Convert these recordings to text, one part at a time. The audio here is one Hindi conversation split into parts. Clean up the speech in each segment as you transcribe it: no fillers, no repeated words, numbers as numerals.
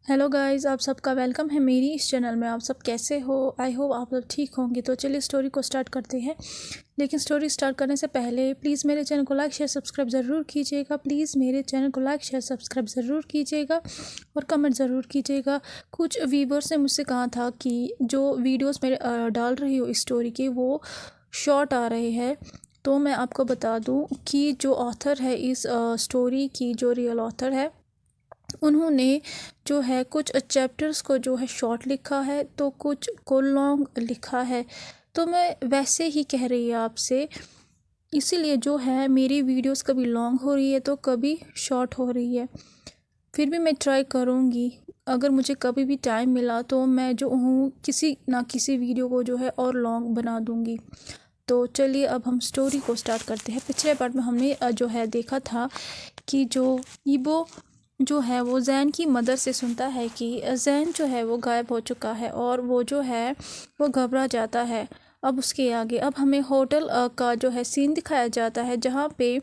हेलो गाइस, आप सबका वेलकम है मेरी इस चैनल में। आप सब कैसे हो? आई होप आप सब ठीक होंगे। तो चलिए स्टोरी को स्टार्ट करते हैं। लेकिन स्टोरी स्टार्ट करने से पहले प्लीज़ मेरे चैनल को लाइक शेयर सब्सक्राइब ज़रूर कीजिएगा। प्लीज़ मेरे चैनल को लाइक शेयर सब्सक्राइब ज़रूर कीजिएगा और कमेंट ज़रूर कीजिएगा। कुछ व्यूवर्स ने मुझसे कहा था कि जो वीडियोज़ मेरे डाल रही हो इस स्टोरी के वो शॉर्ट आ रहे हैं। तो मैं आपको बता दूँ कि जो ऑथर है इस स्टोरी की, जो रियल ऑथर है, उन्होंने जो है कुछ चैप्टर्स को जो है शॉर्ट लिखा है तो कुछ को लॉन्ग लिखा है। तो मैं वैसे ही कह रही है आपसे, इसीलिए जो है मेरी वीडियोस कभी लॉन्ग हो रही है तो कभी शॉर्ट हो रही है। फिर भी मैं ट्राई करूँगी, अगर मुझे कभी भी टाइम मिला तो मैं जो हूँ किसी ना किसी वीडियो को जो है और लॉन्ग बना दूँगी। तो चलिए अब हम स्टोरी को स्टार्ट करते हैं। पिछले पार्ट में हमने जो है देखा था कि जो ईबो जो है वो जैन की मदर से सुनता है कि जैन जो है वो गायब हो चुका है और वो जो है वो घबरा जाता है। अब उसके आगे अब हमें होटल का जो है सीन दिखाया जाता है, जहाँ पे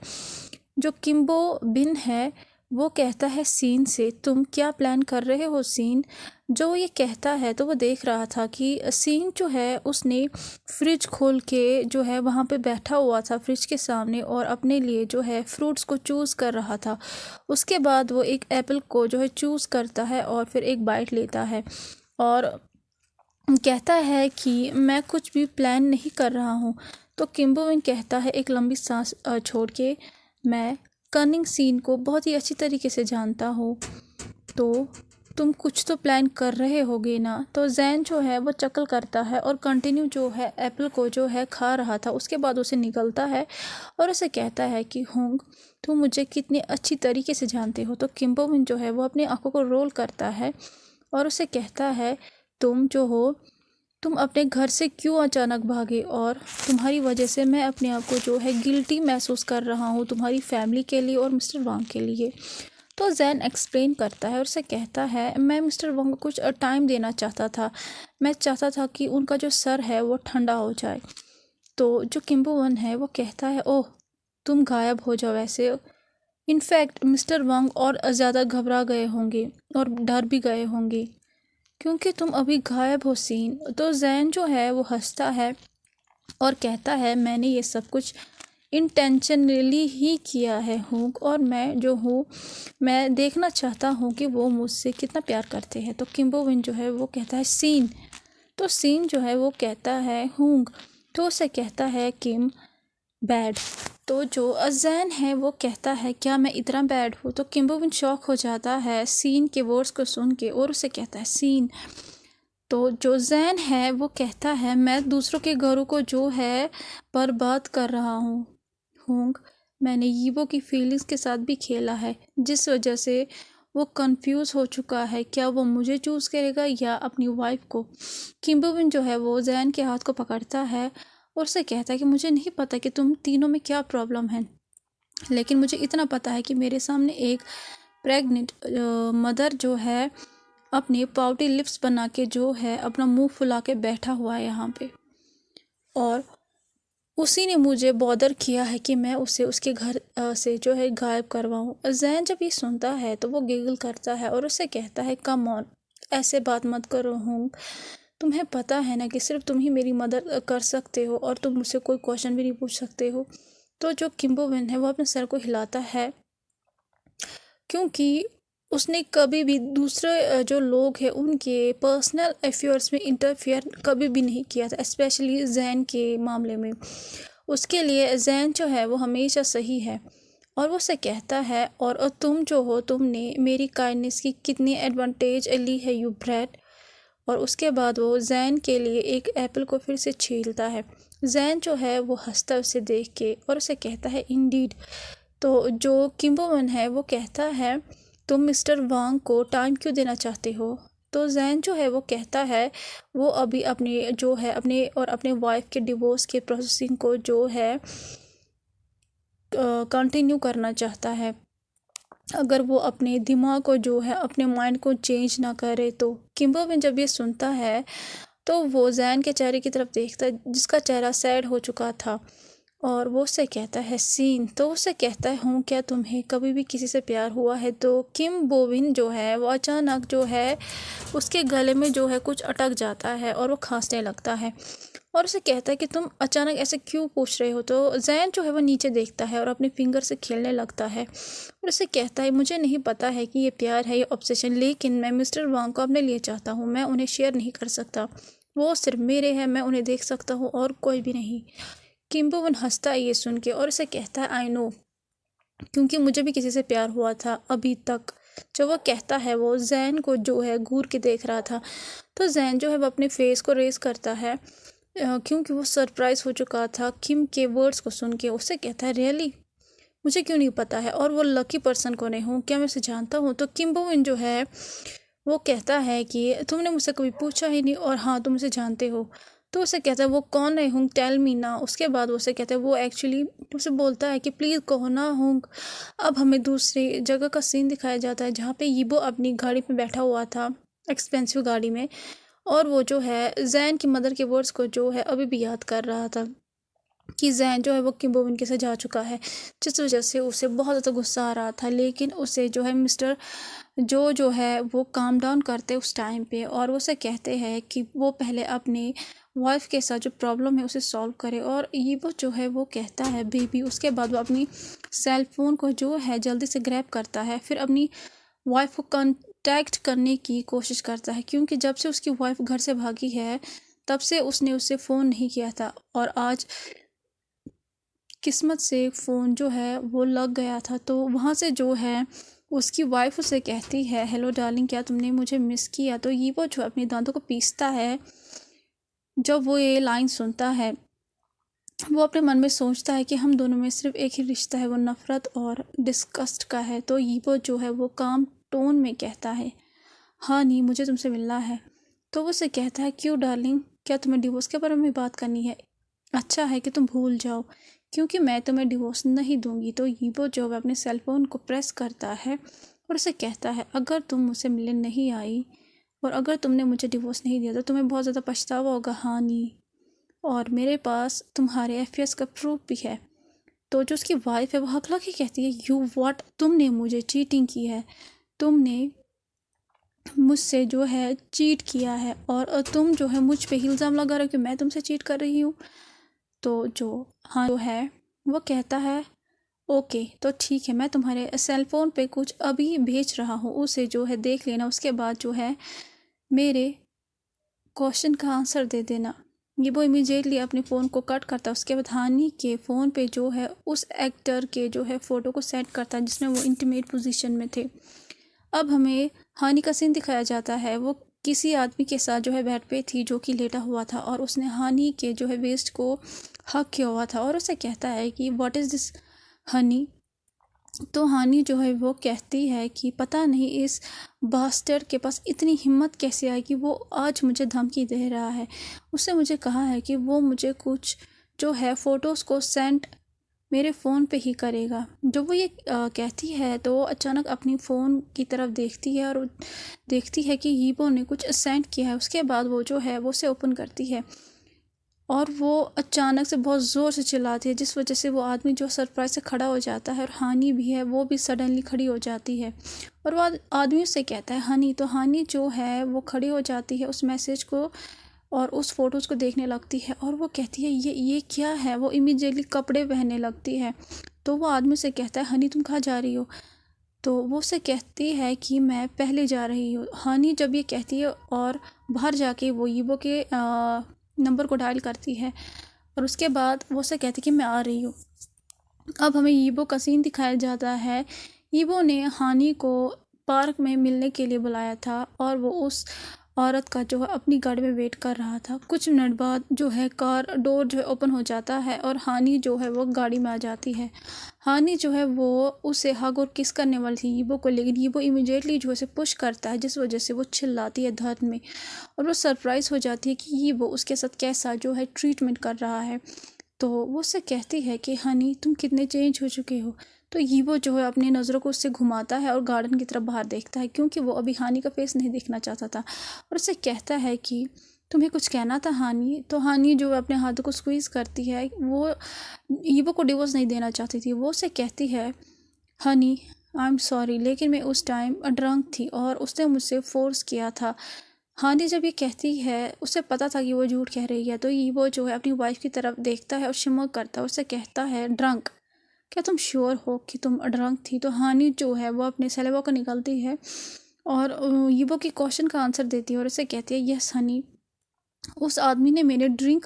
जो किम्बो बिन है वो कहता है सीन से, तुम क्या प्लान कर रहे हो सीन? जो ये कहता है तो वो देख रहा था कि सीन जो है उसने फ्रिज खोल के जो है वहाँ पे बैठा हुआ था फ्रिज के सामने और अपने लिए जो है फ्रूट्स को चूज़ कर रहा था। उसके बाद वो एक एप्पल को जो है चूज़ करता है और फिर एक बाइट लेता है और कहता है कि मैं कुछ भी प्लान नहीं कर रहा हूँ। तो किम्बोविन कहता है एक लंबी सांस छोड़ के, मैं कनिंग सीन को बहुत ही अच्छी तरीके से जानता हूँ, तो तुम कुछ तो प्लान कर रहे होगे ना। तो जैन जो है वो चकल करता है और कंटिन्यू जो है एप्पल को जो है खा रहा था। उसके बाद उसे निकलता है और उसे कहता है कि होंग, तुम मुझे कितनी अच्छी तरीके से जानते हो। तो किम्बोविन जो है वो अपनी आंखों को रोल करता है और उसे कहता है, तुम जो हो, तुम अपने घर से क्यों अचानक भागे और तुम्हारी वजह से मैं अपने आप को जो है गिल्टी महसूस कर रहा हूँ, तुम्हारी फैमिली के लिए और मिस्टर वांग के लिए। तो जैन एक्सप्लेन करता है और उसे कहता है, मैं मिस्टर वांग को कुछ टाइम देना चाहता था। मैं चाहता था कि उनका जो सर है वो ठंडा हो जाए। तो जो किम्बोवन है वो कहता है, ओह तुम गायब हो जाओ ऐसे। इनफैक्ट मिस्टर वांग और ज़्यादा घबरा गए होंगे और डर भी गए होंगे क्योंकि तुम अभी गायब हो सीन। तो जैन जो है वो हंसता है और कहता है, मैंने ये सब कुछ इंटेंशनली ही किया है हूँ और मैं जो हूँ मैं देखना चाहता हूँ कि वो मुझसे कितना प्यार करते हैं। तो किम्बोविन जो है वो कहता है सीन। तो सीन जो है वो कहता है हूँ। तो उसे कहता है किम बैड। तो जो अजैन है वो कहता है, क्या मैं इतना बैड हूँ? तो किम्बोविन शॉक हो जाता है सीन के वर्ड्स को सुन के और उसे कहता है सीन। तो जो जैन है वो कहता है, मैं दूसरों के घरों को जो है बर्बाद कर रहा हूँ होंग। मैंने यीबो की फीलिंग्स के साथ भी खेला है, जिस वजह से वो कंफ्यूज हो चुका है, क्या वो मुझे चूज़ करेगा या अपनी वाइफ को। किम्बोविन जो है वो जैन के हाथ को पकड़ता है और उसे कहता है कि मुझे नहीं पता कि तुम तीनों में क्या प्रॉब्लम है, लेकिन मुझे इतना पता है कि मेरे सामने एक प्रेग्नेंट मदर जो है अपनी पाउटी लिप्स बना के जो है अपना मुंह फुला के बैठा हुआ है यहाँ पे, और उसी ने मुझे बॉदर किया है कि मैं उसे उसके घर से जो है गायब करवाऊँ। जैन जब ये सुनता है तो वो गिगल करता है और उसे कहता है, कम ऑन, ऐसे बात मत करो हूँ। तुम्हें पता है ना कि सिर्फ तुम ही मेरी मदद कर सकते हो और तुम मुझसे कोई क्वेश्चन भी नहीं पूछ सकते हो। तो जो किम्बोविन है वो अपने सर को हिलाता है क्योंकि उसने कभी भी दूसरे जो लोग हैं उनके पर्सनल अफेयर्स में इंटरफेयर कभी भी नहीं किया था, स्पेशली जैन के मामले में। उसके लिए जैन जो है वो हमेशा सही है। और वो से कहता है, और तुम जो हो, तुमने मेरी काइंडनेस की कितनी एडवांटेज ली है यू ब्रैट। और उसके बाद वो जैन के लिए एक एप्पल को फिर से छीलता है। जैन जो है वो हंसता उसे देख के और उसे कहता है, इंडीड। तो जो किम्बोवन है वो कहता है, तुम मिस्टर वांग को टाइम क्यों देना चाहते हो? तो जैन जो है वो कहता है, वो अभी अपने जो है अपने और अपने वाइफ के डिवोर्स के प्रोसेसिंग को जो है कंटिन्यू करना चाहता है। अगर वो अपने दिमाग को जो है अपने माइंड को चेंज ना करे तो। किम्बोवन जब ये सुनता है तो वो जैन के चेहरे की तरफ देखता है जिसका चेहरा सैड हो चुका था। और वो उससे कहता है सीन। तो उससे कहता है हूँ क्या तुम्हें कभी भी किसी से प्यार हुआ है? तो किम बोविन जो है वो अचानक जो है उसके गले में जो है कुछ अटक जाता है और वो खांसने लगता है और उसे कहता है कि तुम अचानक ऐसे क्यों पूछ रहे हो? तो जैन जो है वो नीचे देखता है और अपने फिंगर से खेलने लगता है और उसे कहता है मुझे नहीं पता है कि ये प्यार है, ये ऑब्सेशन, लेकिन मैं मिस्टर वांग को अपने लिए चाहता हूँ। मैं उन्हें शेयर नहीं कर सकता, वो सिर्फ मेरे हैं, मैं उन्हें देख सकता हूँ और कोई भी नहीं। किम्बोवन हंसता है ये सुन के और उसे कहता है आई नो, क्योंकि मुझे भी किसी से प्यार हुआ था अभी तक। जो वो कहता है वो जैन को जो है घूर के देख रहा था। तो जैन जो है वो अपने फेस को रेस करता है क्योंकि वो सरप्राइज हो चुका था किम के वर्ड्स को सुन के। उससे कहता है रियली, मुझे क्यों नहीं पता है, और वो लकी पर्सन कौन है हूँ, क्या मैं उसे जानता हूँ? तो किम्बोविन जो है वो कहता है कि तुमने मुझसे कभी पूछा ही नहीं और हाँ तुम उसे जानते हो। तो उसे कहता है वो कौन है हुंग, टेल मी ना। उसके बाद वो उसे कहता है वो एक्चुअली उसे बोलता है कि प्लीज़ कहो ना हुंग। अब हमें दूसरी जगह का सीन दिखाया जाता है जहाँ पे यीबो अपनी गाड़ी में बैठा हुआ था, एक्सपेंसिव गाड़ी में, और वो जो है जैन की मदर के वर्ड्स को जो है अभी भी याद कर रहा था कि जैन जो है वो किम्बोविन के साथ जा चुका है, जिस वजह से उसे बहुत ज़्यादा गुस्सा आ रहा था। लेकिन उसे जो है मिस्टर जो है वो काम डाउन करते उस टाइम पे और वो उसे कहते हैं कि वो पहले अपने वाइफ के साथ जो प्रॉब्लम है उसे सॉल्व करे। और ये वो जो है वो कहता है बेबी। उसके बाद वो अपनी सेल फ़ोन को जो है जल्दी से ग्रैब करता है, फिर अपनी वाइफ को कांटेक्ट करने की कोशिश करता है, क्योंकि जब से उसकी वाइफ घर से भागी है तब से उसने उसे फ़ोन नहीं किया था और आज किस्मत से फ़ोन जो है वो लग गया था। तो वहाँ से जो है उसकी वाइफ उसे कहती है हेलो डार्लिंग, क्या तुमने मुझे मिस किया? तो ये वो जो अपने दांतों को पीसता है जब वो ये लाइन सुनता है। वो अपने मन में सोचता है कि हम दोनों में सिर्फ एक ही रिश्ता है, वो नफ़रत और डिस्गस्ट का है। तो ये वो जो है वो काम टोन में कहता है हाँ नहीं, मुझे तुमसे मिलना है। तो वो उसे कहता है क्यों डार्लिंग, क्या तुम्हें डिवोर्स के बारे में बात करनी है? अच्छा है कि तुम भूल जाओ, क्योंकि मैं तुम्हें डिवोर्स नहीं दूंगी। तो यीबो जो है अपने सेल फोन को प्रेस करता है और उसे कहता है अगर तुम मुझसे मिलने नहीं आई और अगर तुमने मुझे डिवोर्स नहीं दिया तो तुम्हें बहुत ज़्यादा पछतावा होगा हानी, और मेरे पास तुम्हारे एफएस का प्रूफ भी है। तो जो उसकी वाइफ है वो हकला के कहती है यू व्हाट, तुमने मुझे चीटिंग की है, तुमने मुझसे जो है चीट किया है और तुम जो है मुझ पे इल्ज़ाम लगा रहे हो कि मैं तुमसे चीट कर रही हूँ। तो जो हाँ जो है वो कहता है ओके तो ठीक है, मैं तुम्हारे सेल फ़ोन पे कुछ अभी भेज रहा हूँ, उसे जो है देख लेना, उसके बाद जो है मेरे क्वेश्चन का आंसर दे देना। ये वो इमीडिएटली अपने फ़ोन को कट करता है। उसके बाद हानि के फ़ोन पे जो है उस एक्टर के जो है फ़ोटो को सेट करता है जिसमें वो इंटीमेट पोजीशन में थे। अब हमें हानि का सीन दिखाया जाता है, वो किसी आदमी के साथ जो है बेड पे थी जो कि लेटा हुआ था और उसने हानि के जो है वेस्ट को हक किया हुआ था और उसे कहता है कि व्हाट इज़ दिस हनी। तो हानि जो है वो कहती है कि पता नहीं इस बास्टर के पास इतनी हिम्मत कैसे आई कि वो आज मुझे धमकी दे रहा है। उसने मुझे कहा है कि वो मुझे कुछ जो है फ़ोटोज़ को सेंड मेरे फ़ोन पे ही करेगा। जब वो ये कहती है तो वो अचानक अपनी फ़ोन की तरफ देखती है और देखती है कि यीबो ने कुछ सेंड किया है। उसके बाद वो जो है वो उसे ओपन करती है और वो अचानक से बहुत ज़ोर से चिल्लाती है, जिस वजह से वो आदमी जो सरप्राइज से खड़ा हो जाता है और हानि भी है वो भी सडनली खड़ी हो जाती है और वो आदमी उससे कहता है हनी। तो हानि जो है वो खड़ी हो जाती है उस मैसेज को और उस फ़ोटोज़ को देखने लगती है और वो कहती है ये क्या है। वो इमीडिएटली कपड़े पहनने लगती है। तो वो आदमी से कहता है हनी तुम कहाँ जा रही हो? तो वो उसे कहती है कि मैं पहले जा रही हूँ। हनी जब ये कहती है और बाहर जाके वो यीबो के नंबर को डायल करती है और उसके बाद वो उसे कहती है कि मैं आ रही हूँ। अब हमें यीबो का सीन दिखाया जाता है। यीबो ने हानि को पार्क में मिलने के लिए बुलाया था और वो उस औरत का जो है अपनी गाड़ी में वेट कर रहा था। कुछ मिनट बाद जो है कार डोर जो है ओपन हो जाता है और हानि जो है वो गाड़ी में आ जाती है। हानि जो है वो उसे हग और किस करने वाली थी यीबो को, लेकिन यीबो इमीडिएटली जो है उसे पुश करता है जिस वजह से वो चिल्लाती है दर्द में और वो सरप्राइज़ हो जाती है कि यीबो उसके साथ कैसा जो है ट्रीटमेंट कर रहा है। तो वो उससे कहती है कि हनी तुम कितने चेंज हो चुके हो। तो यीबो जो है अपनी नज़रों को उससे घुमाता है और गार्डन की तरफ बाहर देखता है, क्योंकि वो अभी हानि का फेस नहीं देखना चाहता था और उससे कहता है कि तुम्हें कुछ कहना था हानी। तो हानी जो है अपने हाथों को स्क्वीज़ करती है, वो ईवो को डिवोर्स नहीं देना चाहती थी। वो उसे कहती है हनी आई एम सॉरी, लेकिन मैं उस टाइम ड्रंक थी और उसने मुझसे फोर्स किया था। हानी जब ये कहती है, उसे पता था कि वो झूठ कह रही है, तो ईवो जो है अपनी वाइफ की तरफ देखता है और शिमक करता है। उसे कहता है ड्रंक, क्या तुम श्योर हो कि तुम ड्रंक थी? तो हानी जो है वो अपने सलेवा को निकलती है और ईवो की क्वेश्चन का आंसर देती है और उसे कहती है यस हनी, उस आदमी ने मेरे ड्रिंक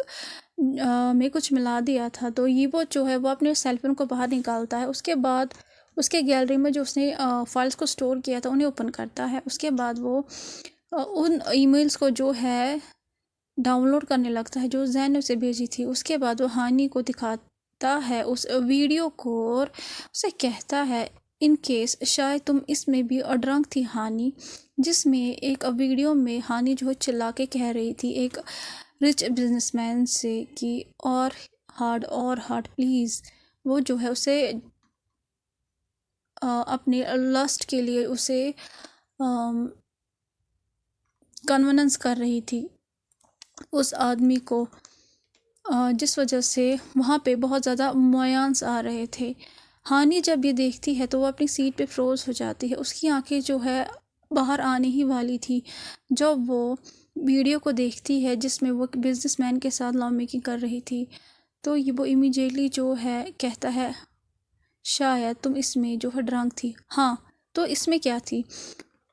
में कुछ मिला दिया था। तो ईवो जो है वो अपने सेलफोन को बाहर निकालता है। उसके बाद उसके गैलरी में जो उसने फाइल्स को स्टोर किया था उन्हें ओपन करता है। उसके बाद वो उन ईमेल्स को जो है डाउनलोड करने लगता है जो जैन ने उसे भेजी थी। उसके बाद वो हानी को दिखाता है उस वीडियो को और उसे कहता है इन केस शायद तुम इसमें भी अड्रंक थी हानी, जिसमें एक वीडियो में हानी जो चिल्ला के कह रही थी एक रिच बिजनेसमैन से कि और हार्ड प्लीज़। वो जो है उसे अपने लस्ट के लिए उसे कन्विनेंस कर रही थी उस आदमी को, जिस वजह से वहाँ पे बहुत ज़्यादा मोयांस आ रहे थे। हानी जब ये देखती है तो वो अपनी सीट पे फ्रोज हो जाती है। उसकी आंखें जो है बाहर आने ही वाली थी जब वो वीडियो को देखती है जिसमें वो बिजनेसमैन के साथ लव मेकिंग कर रही थी। तो ये वो इमीडिएटली जो है कहता है शायद तुम इसमें जो है ड्रंक थी। हाँ, तो इसमें क्या थी?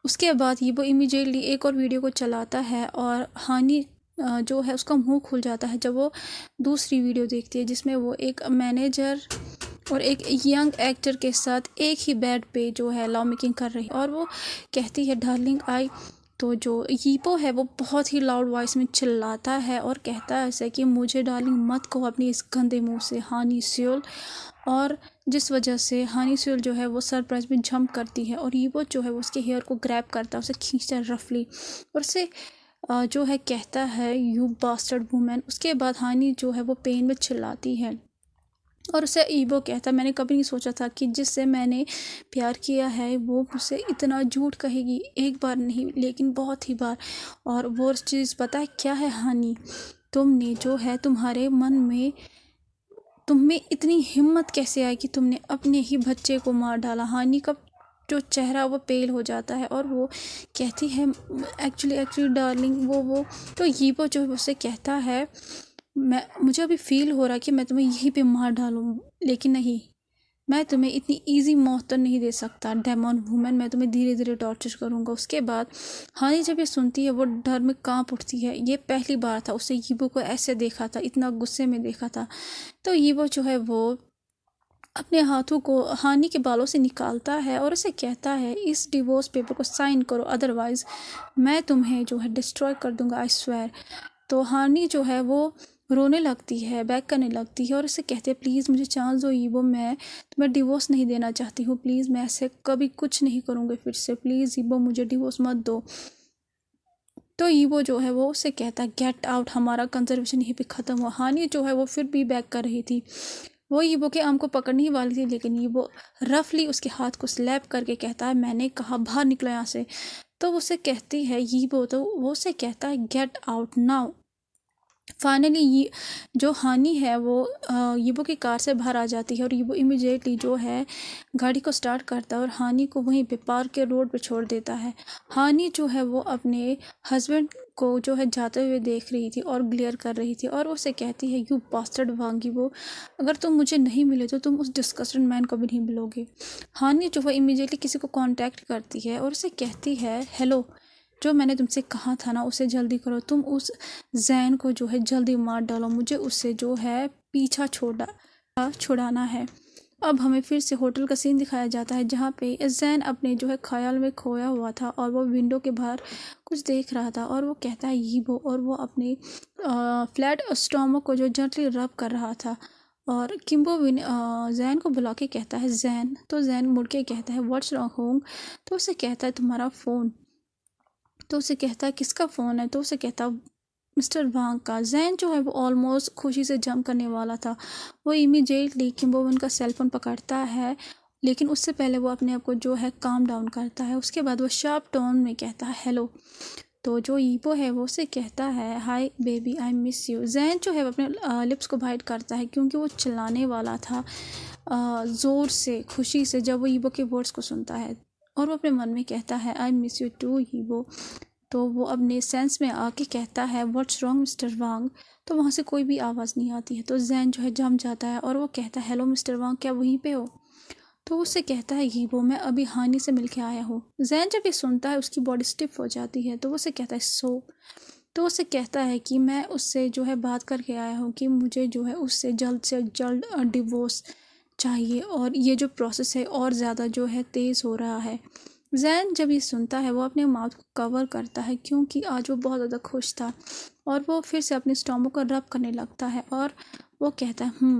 उसके बाद ये वो इमीडिएटली एक और वीडियो को चलाता है और हानी जो है उसका मुंह खुल जाता है जब वो दूसरी वीडियो देखती है जिसमें वो एक मैनेजर और एक यंग एक्टर के साथ एक ही बेड पे जो है लव मेकिंग कर रही और वो कहती है डार्लिंग आई। तो जो यीपो है वो बहुत ही लाउड वॉइस में चिल्लाता है और कहता है ऐसे कि मुझे डार्लिंग मत कहो अपनी इस गंदे मुंह से हानी स्योल। और जिस वजह से हानी स्योल जो है वो सरप्राइज में जंप करती है और यीपो जो है वो उसके हेयर को ग्रैब करता है, उसे खींचता है रफली और उसे जो है कहता है यू बास्टर्ड वुमेन। उसके बाद हानी जो है वो पेन में चिल्लाती है और उसे ईवो कहता है मैंने कभी नहीं सोचा था कि जिससे मैंने प्यार किया है वो मुझसे इतना झूठ कहेगी, एक बार नहीं लेकिन बहुत ही बार। और वो चीज़ पता है क्या है हानी, तुमने जो है तुम्हारे मन में तुम्हें इतनी हिम्मत कैसे आई कि तुमने अपने ही बच्चे को मार डाला। हानी का जो चेहरा वो पेल हो जाता है और वो कहती है एक्चुअली डार्लिंग वो तो यीवो जो है उससे कहता है मुझे अभी फील हो रहा है कि मैं तुम्हें यहीं पे मार डालूं, लेकिन नहीं, मैं तुम्हें इतनी इजी मौत तो नहीं दे सकता डेमन वुमन, मैं तुम्हें धीरे धीरे टॉर्चर करूँगा। उसके बाद हानी जब ये सुनती है वो डर में कांप उठती है। ये पहली बार था उसे यीवो को ऐसे देखा था, इतना गुस्से में देखा था। तो यीवो जो है वो अपने हाथों को हानी के बालों से निकालता है और उसे कहता है इस डिवोर्स पेपर को साइन करो अदरवाइज़ मैं तुम्हें जो है डिस्ट्रॉय कर दूंगा आई स्वेयर। तो हानी जो है वो रोने लगती है, बैक करने लगती है और उसे कहती है प्लीज़ मुझे चांस दो ईवो, मैं तुम्हें डिवोर्स नहीं देना चाहती हूँ, प्लीज़ मैं ऐसे कभी कुछ नहीं करूँगी फिर से, प्लीज़ ईवो मुझे डिवोर्स मत दो। तो ईवो जो है वो उसे कहता है गेट आउट, हमारा कंजर्वेशन यहीं पे ख़त्म हुआ। हानी जो है वो फिर भी बैक कर रही थी, वो ईवो के आर्म को पकड़ने ही वाली थी लेकिन ईवो रफली उसके हाथ को स्लैप करके कहता है मैंने कहा बाहर निकलो यहाँ से। तो उसे कहती है ईवो, तो वो उसे कहता है गेट आउट नाउ। फाइनली ये जो हानी है वो यीबो की कार से बाहर आ जाती है और यीबो इमीडिएटली जो है गाड़ी को स्टार्ट करता है और हानी को वहीं पे पार्क के रोड पे छोड़ देता है। हानी जो है वो अपने हस्बैंड को जो है जाते हुए देख रही थी और ग्लेयर कर रही थी और उसे कहती है यू बास्टर्ड वांगी, वो अगर तुम मुझे नहीं मिले तो तुम उस डिस्कस्टेड मैन को भी नहीं मिलोगे। हानी जो है इमीडिएटली किसी को कॉन्टैक्ट करती है और उसे कहती है हेलो, जो मैंने तुमसे कहा था ना उसे जल्दी करो, तुम उस जैन को जो है जल्दी मार डालो, मुझे उससे जो है पीछा छुड़ाना है। अब हमें फिर से होटल का सीन दिखाया जाता है जहाँ पे जैन अपने जो है ख्याल में खोया हुआ था और वो विंडो के बाहर कुछ देख रहा था और वो कहता है यीबो, और वो अपने फ्लैट स्टोमक को जो जेंटली रब कर रहा था और किम्बो जैन को बुला के कहता है जैन। तो जैन मुड़ के कहता है व्हाट्स रॉन्ग होंग। तो उसे कहता है तुम्हारा फ़ोन। तो उसे कहता है किसका फ़ोन है? तो उसे कहता मिस्टर वांग का। जैन जो है वो ऑलमोस्ट खुशी से जंप करने वाला था, वो इमीडिएटली किम्बोवन का सेल फोन पकड़ता है लेकिन उससे पहले वो अपने आप को जो है काम डाउन करता है। उसके बाद वो शार्प टोन में कहता है हेलो। तो जो ईबो है वो उसे कहता है hi baby I miss you. Jain जो है वो अपने लिप्स को बाइट करता है क्योंकि वो चिल्लाने वाला था ज़ोर से, खुशी से, जब वो ईबो के वर्ड्स को सुनता है। और वो अपने मन में कहता है आई मिस यू टू ईबो। तो वो अपने सेंस में आके कहता है व्हाट्स रॉन्ग मिस्टर वांग। तो वहाँ से कोई भी आवाज़ नहीं आती है। तो जैन जो है जम जाता है और वो कहता है हेलो मिस्टर वांग, क्या वहीं पे हो? तो उससे कहता है ईबो मैं अभी हानि से मिलके आया हूँ। जैन जब ये सुनता है उसकी बॉडी स्टिफ हो जाती है। तो वो उसे कहता है सो। तो उसे कहता है कि मैं उससे जो है बात करके आया हूँ कि मुझे जो है उससे जल्द से जल्द डिवोर्स चाहिए और ये जो प्रोसेस है और ज़्यादा जो है तेज़ हो रहा है। जैन जब ये सुनता है वो अपने माउथ को कवर करता है क्योंकि आज वो बहुत ज़्यादा खुश था और वो फिर से अपने स्टोमक को रब करने लगता है और वो कहता है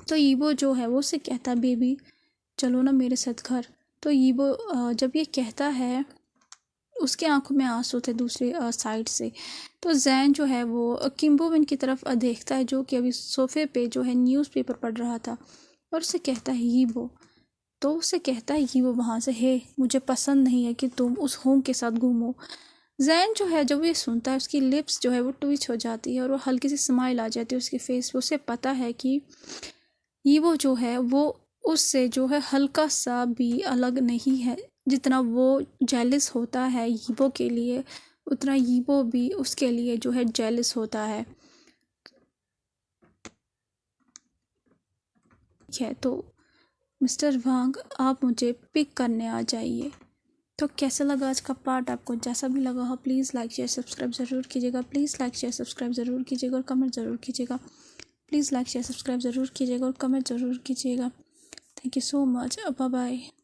तो ईबो जो है वो उसे कहता है बेबी चलो ना मेरे साथ घर। तो ईबो जब ये कहता है उसके आंखों में आंसू थे दूसरे साइड से। तो जैन जो है वो किम्बोविन की तरफ देखता है जो कि अभी सोफे पे जो है न्यूज़पेपर पढ़ रहा था और उसे कहता है ईबो। तो उसे कहता है ईबो वहाँ से हे मुझे पसंद नहीं है कि तुम उस होंग के साथ घूमो। जैन जो है जब ये सुनता है उसकी लिप्स जो है वो ट्विच हो जाती है और वो हल्की सी स्माइल आ जाती है उसके फेस पे। उसे पता है कि ईबो जो है वो उससे जो है हल्का सा भी अलग नहीं है। जितना वो जेलिस होता है ईबो के लिए उतना ईबो भी उसके लिए जो है जेलिस होता है। ठीक है, तो मिस्टर वांग आप मुझे पिक करने आ जाइए। तो कैसा लगा आज का पार्ट? आपको जैसा भी लगा हो प्लीज़ लाइक शेयर सब्सक्राइब ज़रूर कीजिएगा। प्लीज़ लाइक शेयर सब्सक्राइब ज़रूर कीजिएगा और कमेंट ज़रूर कीजिएगा। प्लीज़ लाइक शेयर सब्सक्राइब ज़रूर कीजिएगा और कमेंट ज़रूर कीजिएगा। Thank you so much. Bye bye.